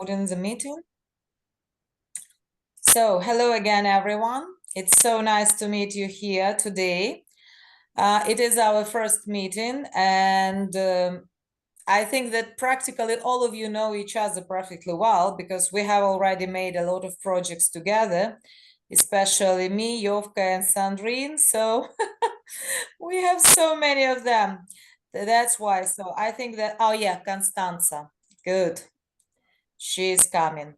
In the meeting. So hello again, everyone. It's so nice to meet you here today. It is our first meeting, and I think that practically all of you know each other perfectly well because we have already made a lot of projects together, especially me, Yovka, and Sandrine. So we have so many of them. That's why. So I think that, oh yeah, Constanza. Good. She's coming.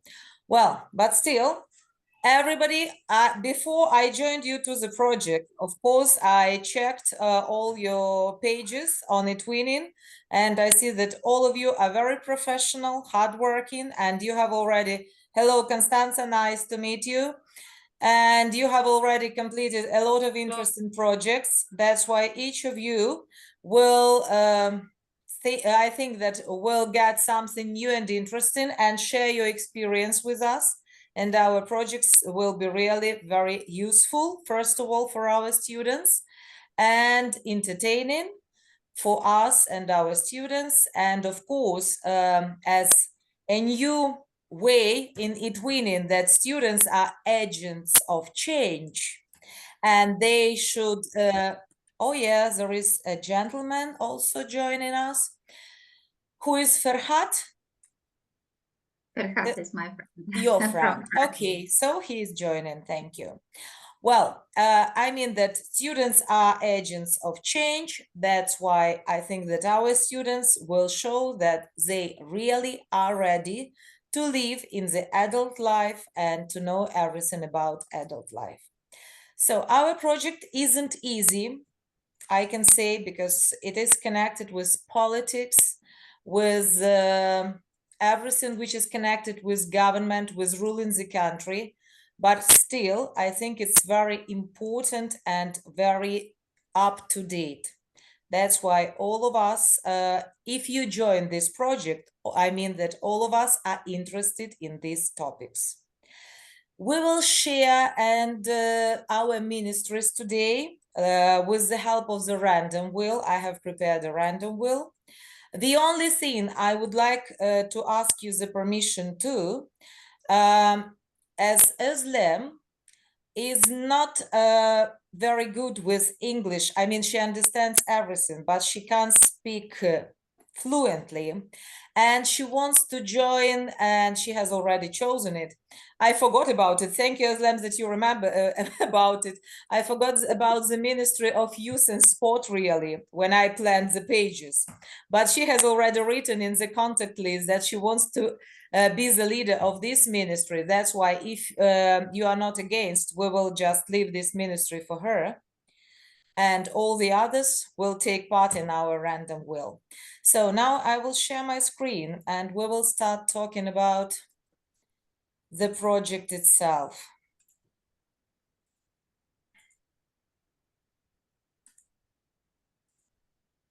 Well, but still, everybody, before I joined you to the project, of course, I checked all your pages on eTwinning, and I see that all of you are very professional, hardworking, and you have already, hello, Constanza, nice to meet you. And you have already completed a lot of interesting projects. That's why each of you will I think that will get something new and interesting and share your experience with us. And our projects will be really very useful, first of all, for our students and entertaining for us and our students. And of course, as a new way in eTwinning that students are agents of change and they should, oh yeah, there is a gentleman also joining us. Who is Ferhat? Ferhat is my friend. Your friend. Okay, so he's joining. Thank you. Well, I mean that students are agents of change. That's why I think that our students will show that they really are ready to live in the adult life and to know everything about adult life. So our project isn't easy, I can say, because it is connected with politics, with everything which is connected with government, with ruling the country. But still, I think it's very important and very up to date. That's why all of us, if you join this project, I mean that all of us are interested in these topics. We will share and our ministries today with the help of the random wheel. I have prepared a random wheel. The only thing I would like to ask you the permission to, as Özlem is not very good with English. I mean, she understands everything, but she can't speak fluently. And she wants to join, and she has already chosen it. I forgot about it. Thank you, Özlem, that you remember about it. I forgot about the Ministry of Youth and Sport, really, when I planned the pages. But she has already written in the contact list that she wants to be the leader of this ministry. That's why if you are not against, we will just leave this ministry for her. And all the others will take part in our random wheel. So now I will share my screen and we will start talking about the project itself.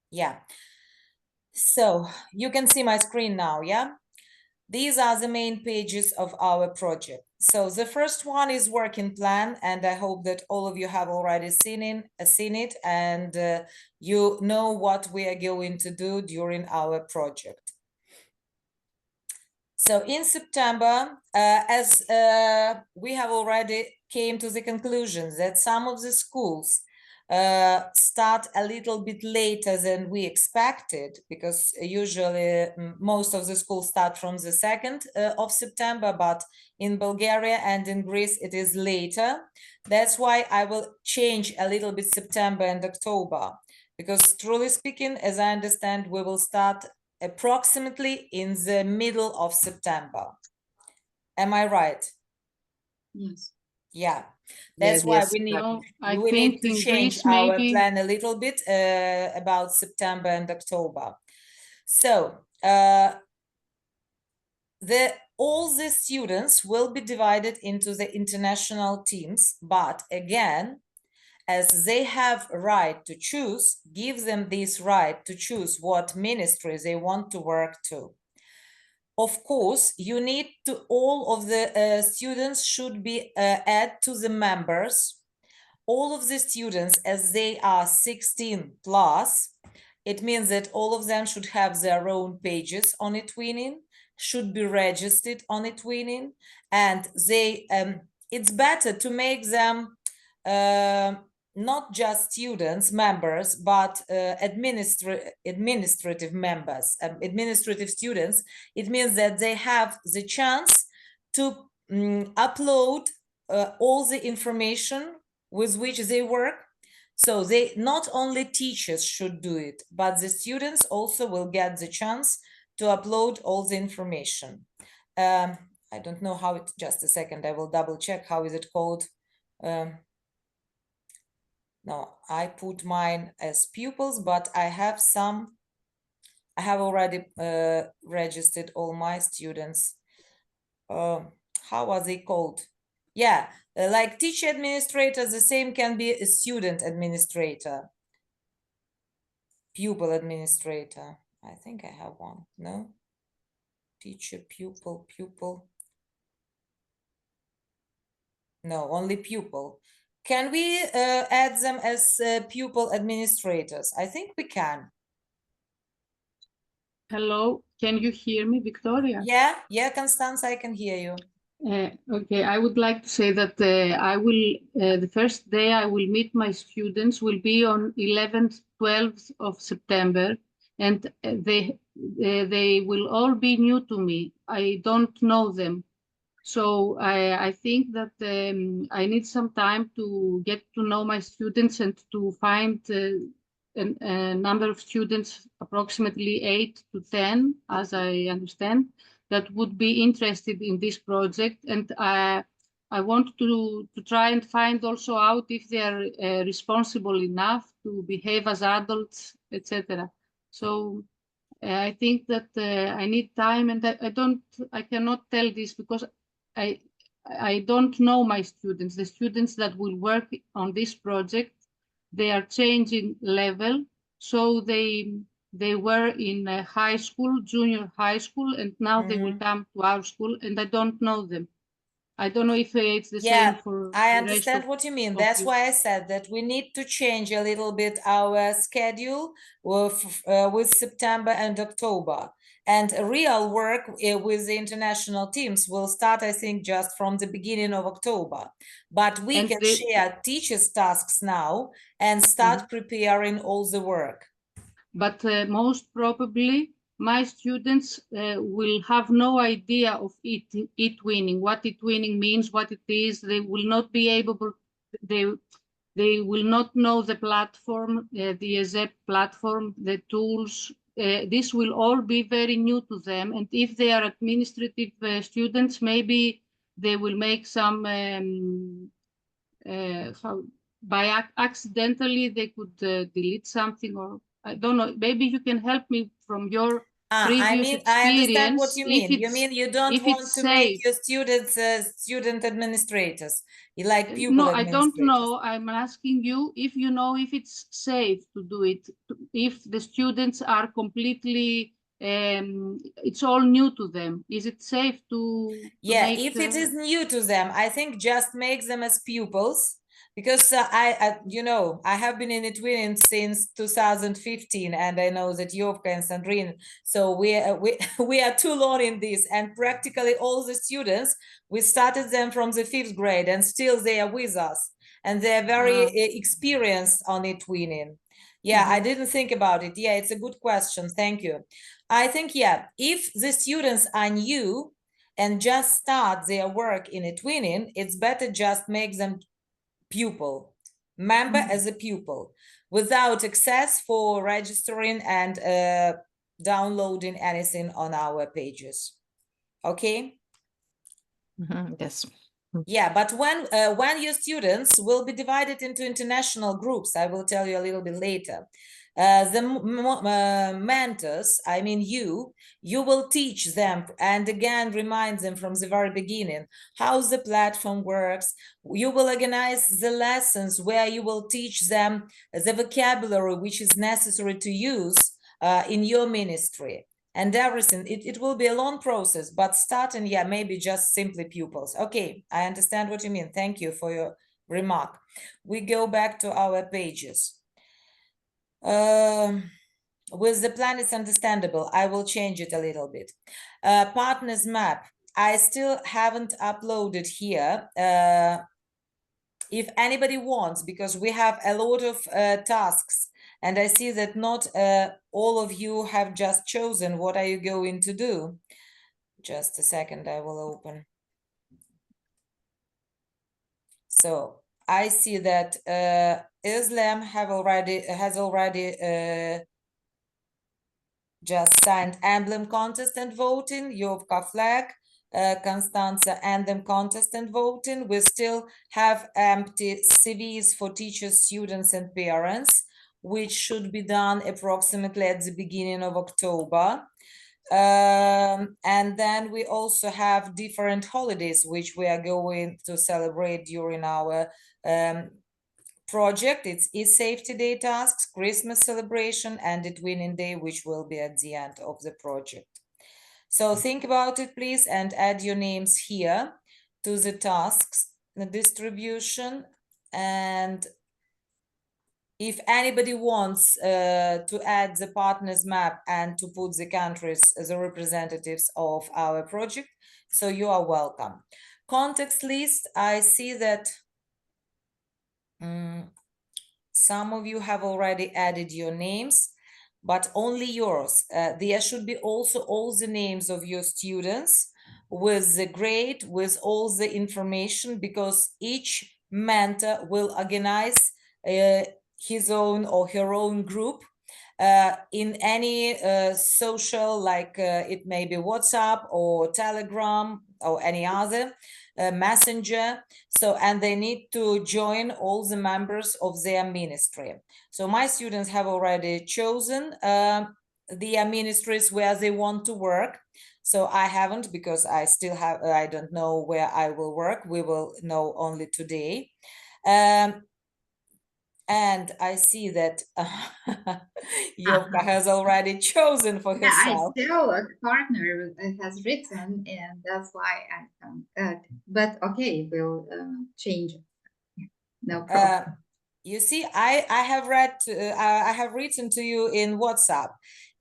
Yeah. So you can see my screen now, yeah? These are the main pages of our project. So the first one is working plan, and I hope that all of you have already seen it and you know what we are going to do during our project. So in September, as we have already came to the conclusion that some of the schools start a little bit later than we expected, because usually most of the schools start from the 2nd of September, but in Bulgaria and in Greece it is later. That's why I will change a little bit September and October, because truly speaking, as I understand, we will start approximately in the middle of September. Am I right? Yes. Yeah, that's why we need to change our plan a little bit about September and October. So all the students will be divided into the international teams, but again, as they have right to choose, give them this right to choose what ministry they want to work to. Of course, you need to, all of the students should be add to the members. All of the students, as they are 16 plus, it means that all of them should have their own pages on eTwinning, should be registered on eTwinning, and they it's better to make them not just students, members, but administrative members, administrative students. It means that they have the chance to upload all the information with which they work. So they not only teachers should do it, but the students also will get the chance to upload all the information. I don't know how it, just a second, I will double check how is it called. No, I put mine as pupils, but I have already registered all my students. How are they called? Yeah, like teacher administrator, the same can be a student administrator. Pupil administrator. I think I have one, no? Teacher, pupil, pupil. No, only pupil. Can we add them as pupil administrators? I think we can. Hello, can you hear me, Victoria? Yeah, Constance, I can hear you. Okay, I would like to say that I will, the first day I will meet my students will be on 11th, 12th of September, and they will all be new to me. I don't know them. So I think that I need some time to get to know my students and to find a number of students, approximately 8 to 10, as I understand, that would be interested in this project. And I want to try and find also out if they are responsible enough to behave as adults, etc. So I think that I need time, and I cannot tell this because I don't know my students. The students that will work on this project, they are changing level. So they were in high school, junior high school, and now they will come to our school, and I don't know them. I don't know if it's the same for I the understand rest what you mean. of That's you. why I said that we need to change a little bit our schedule with September and October. And real work with the international teams will start, I think, just from the beginning of October. But we And can share teachers' tasks now and start preparing all the work. But most probably my students will have no idea of eTwinning, what eTwinning means, what it is. They will not be able, they will not know the platform, the ESEP platform, the tools. This will all be very new to them. And if they are administrative students, maybe they will make some, accidentally they could delete something, or I don't know, maybe you can help me from your previous experience. I understand what you mean. You mean you don't if want it's to make safe. your students student administrators. You like pupil No, I administrators. don't know. I'm asking you if you know if it's safe to do it, if the students are completely, it's all new to them. Is it safe to make if it is new to them, I think just make them as pupils, because I have been in eTwinning since 2015, and I know that Yovka and Sandrine, so we are too long in this, and practically all the students, we started them from the 5th grade, and still they are with us, and they're very experienced on eTwinning. Yeah, I didn't think about it. Yeah, it's a good question. Thank you. I think, if the students are new and just start their work in eTwinning, it's better just make them pupil, member as a pupil, without access for registering and downloading anything on our pages. Okay? Yes. Yeah, but when your students will be divided into international groups, I will tell you a little bit later. The mentors, I mean you will teach them and again remind them from the very beginning how the platform works. You will organize the lessons where you will teach them the vocabulary which is necessary to use in your ministry. And everything, it will be a long process, but starting, maybe just simply pupils. Okay, I understand what you mean. Thank you for your remark. We go back to our pages. with the plan, it's understandable. I will change it a little bit. Partners map. I still haven't uploaded here. If anybody wants, because we have a lot of tasks, and I see that not all of you have just chosen what are you going to do. Just a second, I will open. So I see that Islam has already just signed emblem contest and voting, Yovka flag, Constanza anthem contest and voting. We still have empty CVs for teachers, students, and parents, which should be done approximately at the beginning of October. And then we also have different holidays, which we are going to celebrate during our project. It's e-safety day tasks, Christmas celebration, and the twinning day, which will be at the end of the project. So think about it, please, and add your names here to the tasks, the distribution. And if anybody wants to add the partners map and to put the countries as the representatives of our project, so you are welcome. Context list, I see that some of you have already added your names, but only yours. There should be also all the names of your students with the grade, with all the information, because each mentor will organize his own or her own group in any social, like it may be WhatsApp or Telegram or any other messenger. So, and they need to join all the members of their ministry. So my students have already chosen their ministries where they want to work. So I haven't, because I still have, I don't know where I will work. We will know only today. And I see that Yovka has already chosen for Yeah, I herself. still a partner has written, and that's why I can't. But okay, we'll change it. No problem. You see, I have written to you in WhatsApp.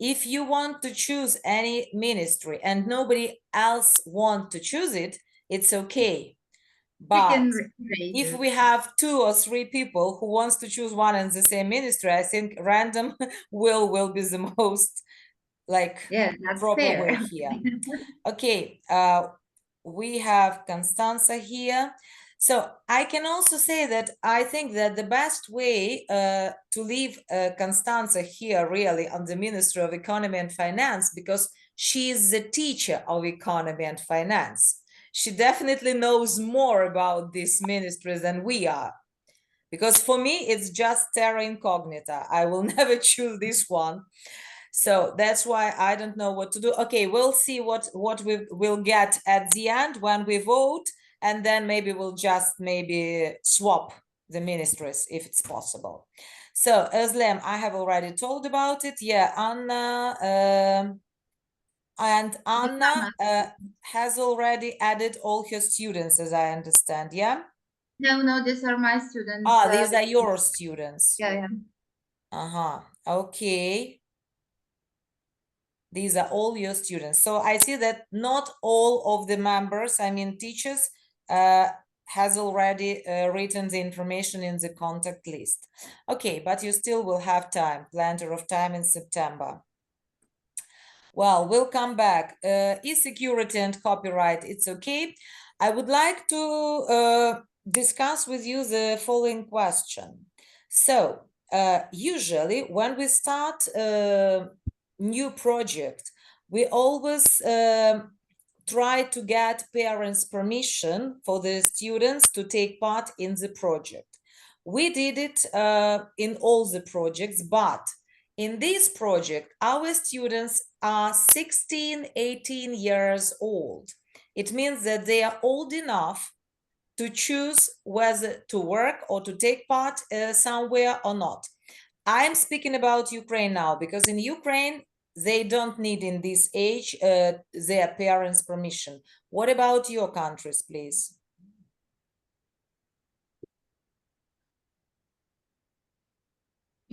If you want to choose any ministry and nobody else want to choose it, it's okay. We But can raise if it. we have 2 or 3 people who wants to choose one and the same ministry, I think random will be the most like Yeah, that's proper fair. way here. Okay, we have Constanza here. So I can also say that I think that the best way to leave Constanza here really on the Ministry of Economy and Finance, because she is the teacher of economy and finance. She definitely knows more about this ministry than we are. Because for me, it's just terra incognita. I will never choose this one. So that's why I don't know what to do. Okay, we'll see what we will get at the end when we vote, and then maybe we'll just maybe swap the ministries if it's possible. So Özlem, I have already told about it. Yeah, Anna and Anna has already added all her students, as I understand. Yeah. No, these are my students. Ah, these are your students. Yeah. Okay. These are all your students. So I see that not all of the members, I mean teachers, has already written the information in the contact list. Okay, but you still will have time, plenty of time in September. Well, we'll come back. E-security and copyright, it's okay. I would like to discuss with you the following question. So usually when we start new project, we always try to get parents' permission for the students to take part in the project. We did it in all the projects, but in this project, our students are 16, 18 years old. It means that they are old enough to choose whether to work or to take part somewhere or not. I'm speaking about Ukraine now, because in Ukraine, they don't need in this age their parents' permission. What about your countries, please?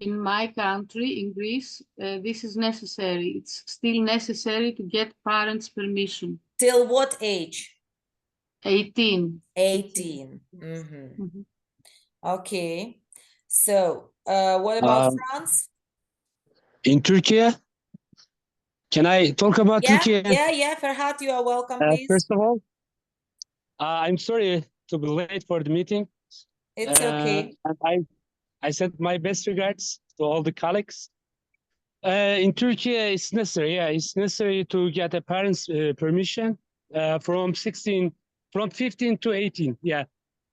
in my country, in Greece, this is necessary. It's still necessary to get parents' permission. Till what age? 18. 18. Mhm. Mhm. Okay. So, what about France? In Turkey, can I talk about Yeah, Turkey? yeah, Ferhat, you are welcome, please. First of all, I'm sorry to be late for the meeting. It's okay. And I send my best regards to all the colleagues. In Turkey, it's necessary. Yeah, it's necessary to get a parent's permission from 15 to 18. Yeah,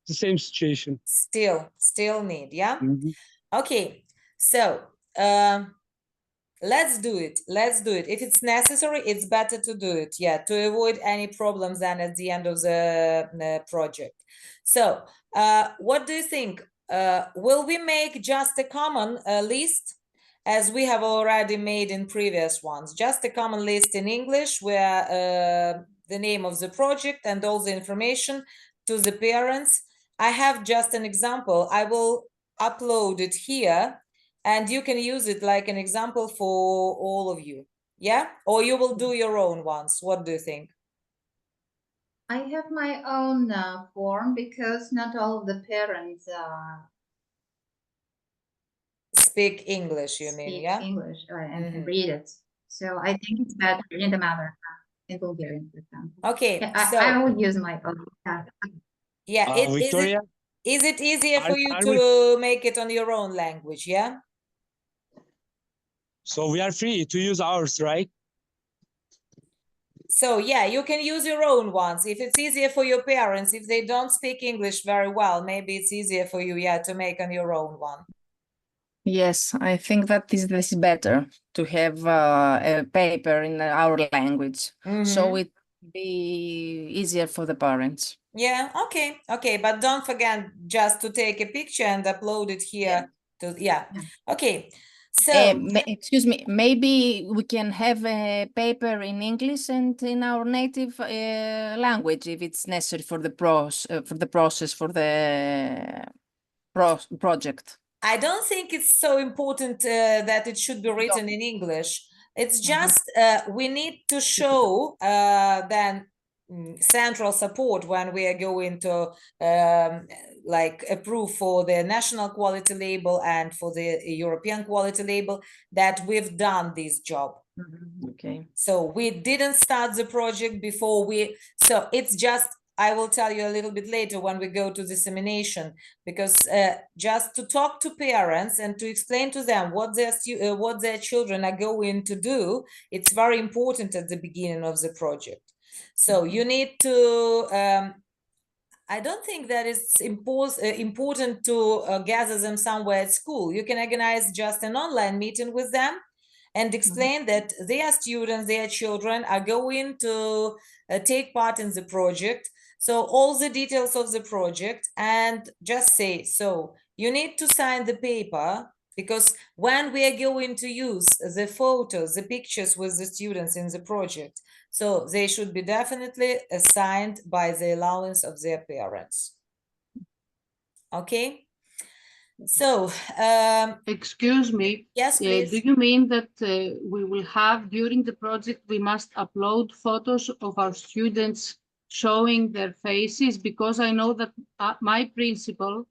the same situation. Still need, yeah? Mhm. Okay, so let's do it. Let's do it. If it's necessary, it's better to do it. Yeah, to avoid any problems then at the end of the project. So, what do you think? Will we make just a common list as we have already made in previous ones? Just a common list in English where the name of the project and all the information to the parents. I have just an example. I will upload it here and you can use it like an example for all of you. Yeah? Or you will do your own ones. What do you think? I have my own form because not all of the parents Speak English, you mean, speak yeah? English and Mhm. read it. So I think it's better in the mother in Bulgarian, for example. Okay, Yeah, so I will use my own. yeah, Victoria, is it easier for you are to make it on your own language, yeah? so we are free to use ours, right? So yeah, you can use your own ones. If it's easier for your parents, if they don't speak English very well, maybe it's easier for you, yeah, to make on your own one. Yes, I think that this is better to have a paper in our language, so Mhm. it be easier for the parents. Yeah, okay, but don't forget just to take a picture and upload it here to, yeah. Okay, so Excuse me, maybe we can have a paper in English and in our native language if it's necessary for the process for the project. I don't think it's so important that it should be written in English. It's just we need to show then central support when we are going to like approve for the national quality label and for the European quality label that we've done this job. Okay. So we didn't start the project before so it's just, I will tell you a little bit later when we go to dissemination, because just to talk to parents and to explain to them what their children are going to do, it's very important at the beginning of the project. So you need to, I don't think that it's important to gather them somewhere at school. You can organize just an online meeting with them and explain that their students, their children are going to take part in the project. So all the details of the project, and just say, so you need to sign the paper, because when we are going to use the photos, the pictures with the students in the project, so they should be definitely assigned by the allowance of their parents. Okay? So, Excuse me. yes, please. Do you mean that we will have during the project, we must upload photos of our students showing their faces? Because I know that my principal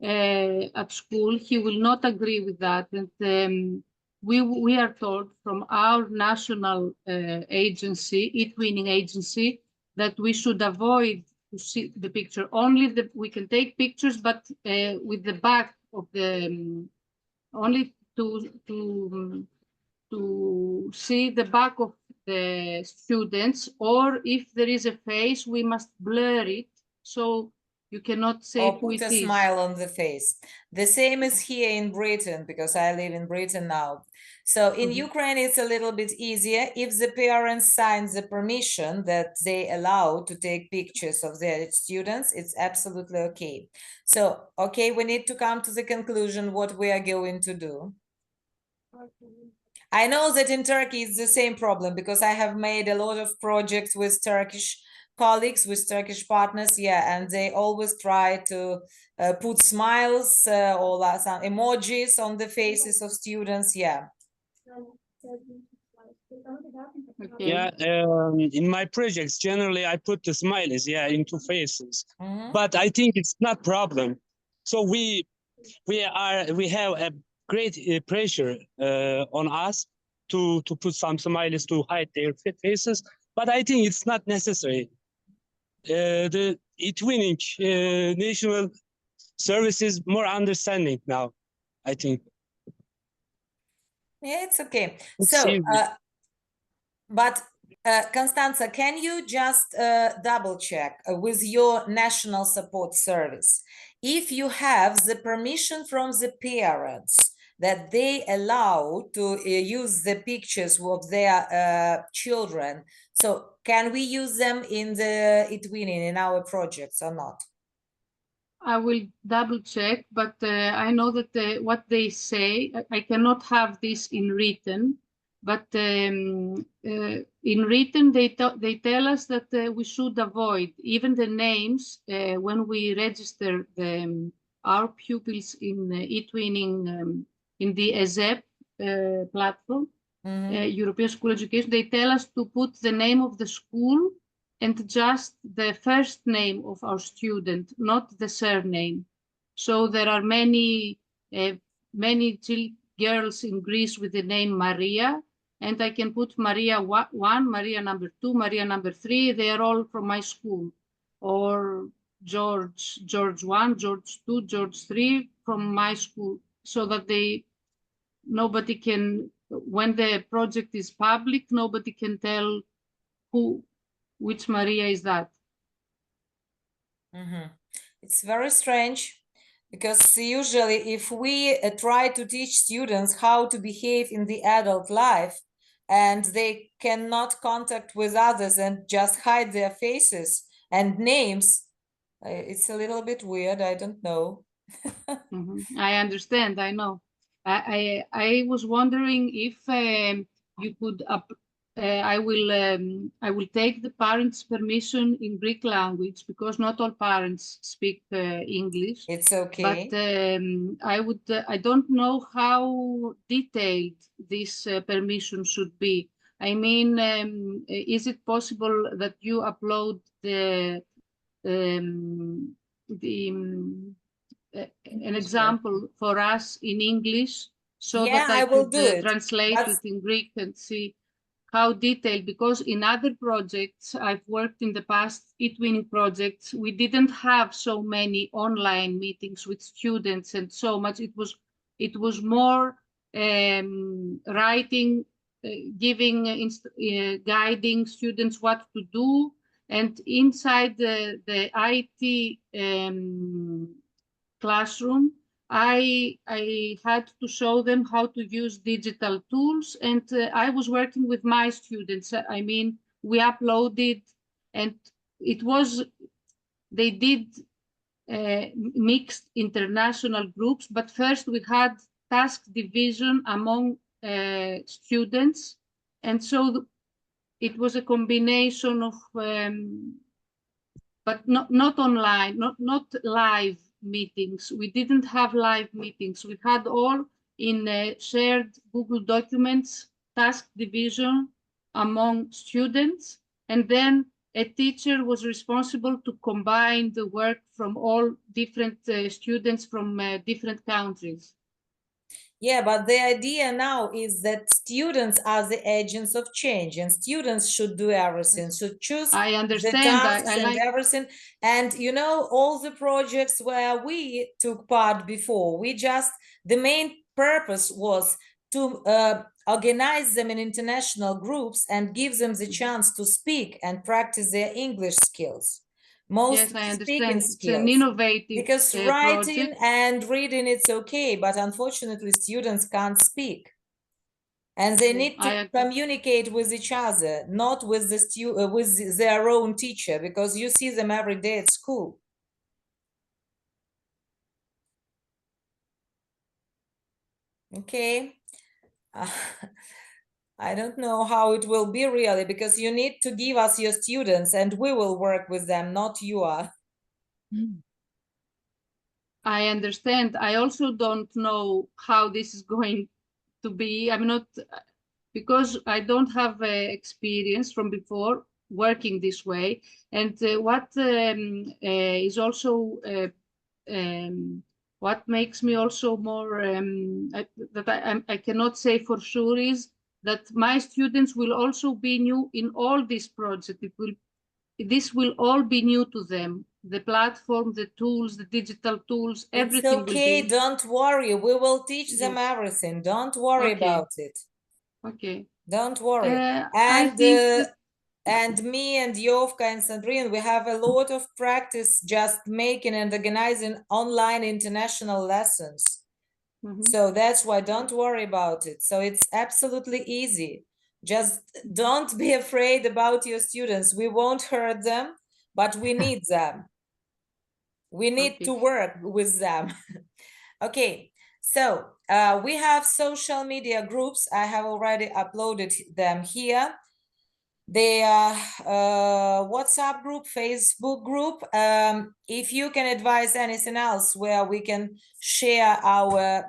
at school, he will not agree with that. And we are told from our national agency, eTwinning agency, that we should avoid to see the picture. Only we can take pictures, but with the back of the only to see the back of the students, or if there is a face, we must blur it so you cannot say Or who put it a is. smile on the face. The same is here in Britain, because I live in Britain now. So in Ukraine, it's a little bit easier. If the parents sign the permission that they allow to take pictures of their students, it's absolutely okay. So, okay, we need to come to the conclusion what we are going to do. I know that in Turkey it's the same problem, because I have made a lot of projects with Turkish colleagues, with Turkish partners, yeah, and they always try to put smiles or some emojis on the faces of students, yeah. Okay. Yeah, in my projects, generally I put the smileys, yeah, into faces. Mhm. But I think it's not problem. So we have a great pressure on us to put some smileys to hide their faces. But I think it's not necessary. The e-twinning national service is more understanding now, I think. Yeah, it's okay. It's So, easy. but Constanza, can you just double check with your national support service if you have the permission from the parents that they allow to use the pictures of their children? So can we use them in the e-twinning in our projects or not? I will double check, but I know that what they say, I cannot have this in written, but in written they tell us that we should avoid even the names when we register our pupils in e-twinning in the ESEP platform, European School Education. They tell us to put the name of the school and just the first name of our student, not the surname. So there are many girls in Greece with the name Maria, and I can put Maria 1, Maria number 2, Maria number 3. They are all from my school. Or George 1, George 2, George 3 from my school, so that nobody can, when the project is public, nobody can tell which Maria is that. It's very strange because usually if we try to teach students how to behave in the adult life and they cannot contact with others and just hide their faces and names, it's a little bit weird. I don't know. I understand. I know. I was wondering if you could I will take the parents' permission in Greek language, because not all parents speak English. It's okay. But I don't know how detailed this permission should be. I mean, is it possible that you upload um, an example for us in English, so Yeah, that I will could do it. translate it in Greek and see how detailed? Because in other projects I've worked in the past, e-twinning projects, we didn't have so many online meetings with students and so much. It was more writing, giving, guiding students what to do. And inside the IT classroom, I had to show them how to use digital tools, and I was working with my students. I mean, we uploaded, and they did mixed international groups, but first we had task division among students, and so it was a combination of, but not online, not live meetings. We didn't have live meetings. We had all in shared Google Documents, task division among students. And then a teacher was responsible to combine the work from all different students from different countries. Yeah, but the idea now is that students are the agents of change, and students should do everything, should choose I understand. the tasks and everything. And you know, all the projects where we took part before, the main purpose was to organize them in international groups and give them the chance to speak and practice their English skills. Yes, I understand. Skills. It's an innovative because writing project. and reading it's okay, but unfortunately students can't speak, and they need to communicate with each other, not with with their own teacher, because you see them every day at school. Okay. I don't know how it will be really, because you need to give us your students and we will work with them, not you are. I understand. I also don't know how this is going to be. I'm not, because I don't have experience from before working this way. And what is also what makes me also more I cannot say for sure is that my students will also be new in all this project. This will all be new to them. The platform, the tools, the digital tools, It's everything will okay, be. don't worry. We will teach them Yes. everything. Don't worry Okay. about it. Okay. Don't worry. I And think that, and me and Yovka and Sandrine, we have a lot of practice just making and organizing online international lessons. Mhm. So that's why don't worry about it. So it's absolutely easy. Just don't be afraid about your students. We won't hurt them, but we need them. We need Okay. to work with them. Okay, so we have social media groups. I have already uploaded them here. The WhatsApp group, Facebook group. If you can advise anything else where we can share our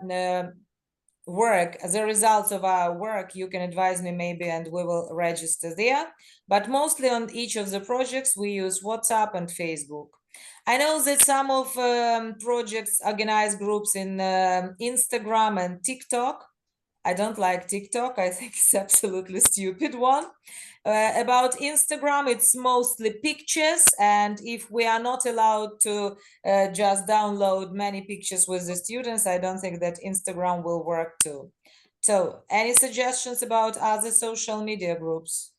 work, the results of our work, you can advise me maybe and we will register there. But mostly on each of the projects, we use WhatsApp and Facebook. I know that some of projects organize groups in Instagram and TikTok. I don't like TikTok. I think it's absolutely stupid one. About Instagram, it's mostly pictures. And if we are not allowed to just download many pictures with the students, I don't think that Instagram will work too. So any suggestions about other social media groups?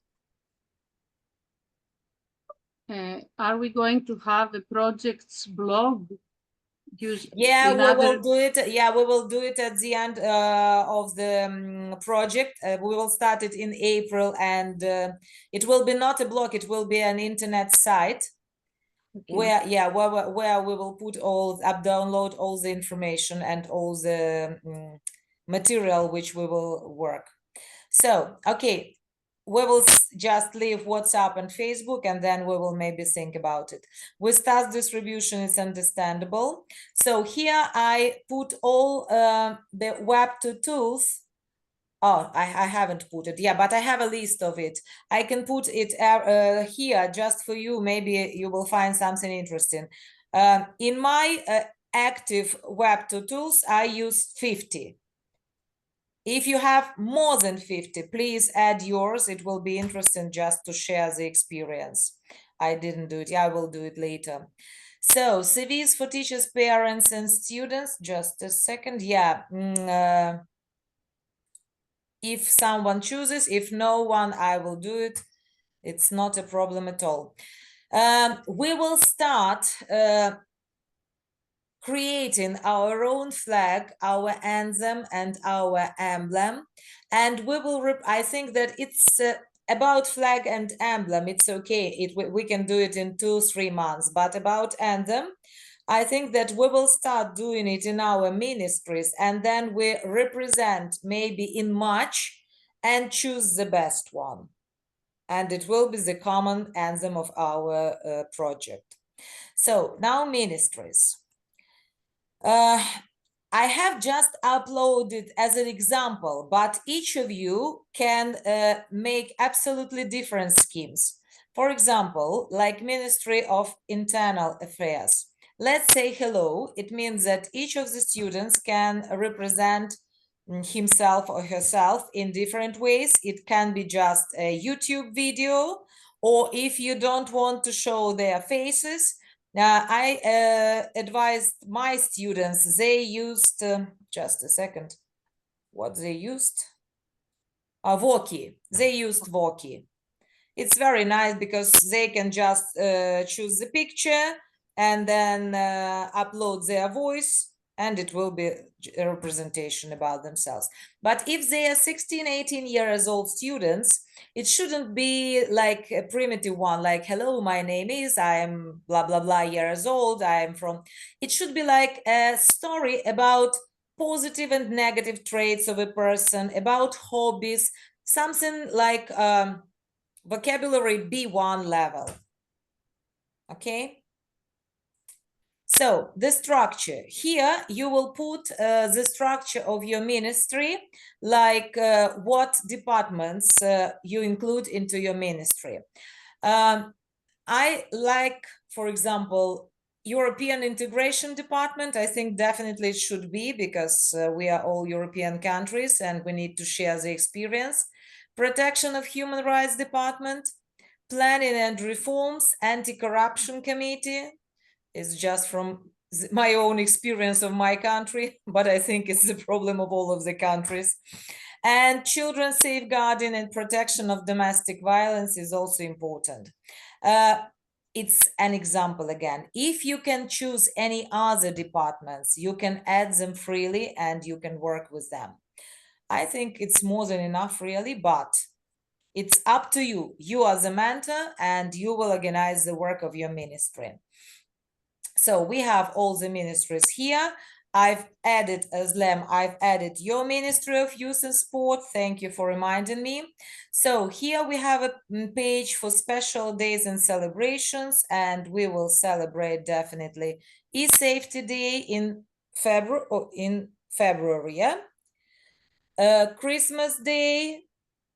Are we going to have a projects blog? Yeah, in we other. will do it. Yeah, we will do it at the end of the project. We will start it in April, and it will be not a blog. It will be an internet site Okay. where, yeah, where we will put download all the information and all the material which we will work. So, okay, we will just leave WhatsApp and Facebook, and then we will maybe think about it. With task distribution, it's understandable. So here I put all the Web2 tools. Oh, I haven't put it. Yeah, but I have a list of it. I can put it here just for you. Maybe you will find something interesting. In my active Web2 tools, I use 50. If you have more than 50, please add yours. It will be interesting just to share the experience. I didn't do it. Yeah, I will do it later. So CVs for teachers, parents, and students. Just a second. Yeah. If someone chooses, if no one, I will do it. It's not a problem at all. We will start creating our own flag, our anthem, and our emblem. And we will, I think that it's about flag and emblem, it's okay. We can do it in 2-3 months, but about anthem, I think that we will start doing it in our ministries, and then we represent maybe in March and choose the best one. And it will be the common anthem of our project. So now ministries. I have just uploaded as an example, but each of you can make absolutely different schemes. For example, like Ministry of Internal Affairs. Let's say hello. It means that each of the students can represent himself or herself in different ways. It can be just a YouTube video, or if you don't want to show their faces, I advised my students, they used, just a second, what they used? Voki. They used Voki. It's very nice because they can just choose the picture and then upload their voice, and it will be a representation about themselves. But if they are 16, 18 years old students, it shouldn't be like a primitive one, like, hello, my name is, I'm blah, blah, blah years old, I'm from, it should be like a story about positive and negative traits of a person, about hobbies, something like vocabulary B1 level. Okay. So the structure here, you will put the structure of your ministry, like what departments you include into your ministry. I like, for example, European Integration Department. I think definitely it should be, because we are all European countries and we need to share the experience. Protection of Human Rights Department, Planning and Reforms, Anti-Corruption Committee. It's just from my own experience of my country, but I think it's the problem of all of the countries. And children safeguarding and protection of domestic violence is also important. It's an example again. If you can choose any other departments, you can add them freely and you can work with them. I think it's more than enough, really, but it's up to you. You are the mentor and you will organize the work of your ministry. So we have all the ministries here. I've added, Özlem, I've added your Ministry of Youth and Sport. Thank you for reminding me. So here we have a page for special days and celebrations, and we will celebrate definitely E-Safety Day in February, yeah? Christmas Day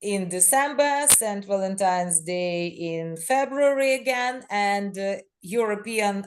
in December, St. Valentine's Day in February again, and European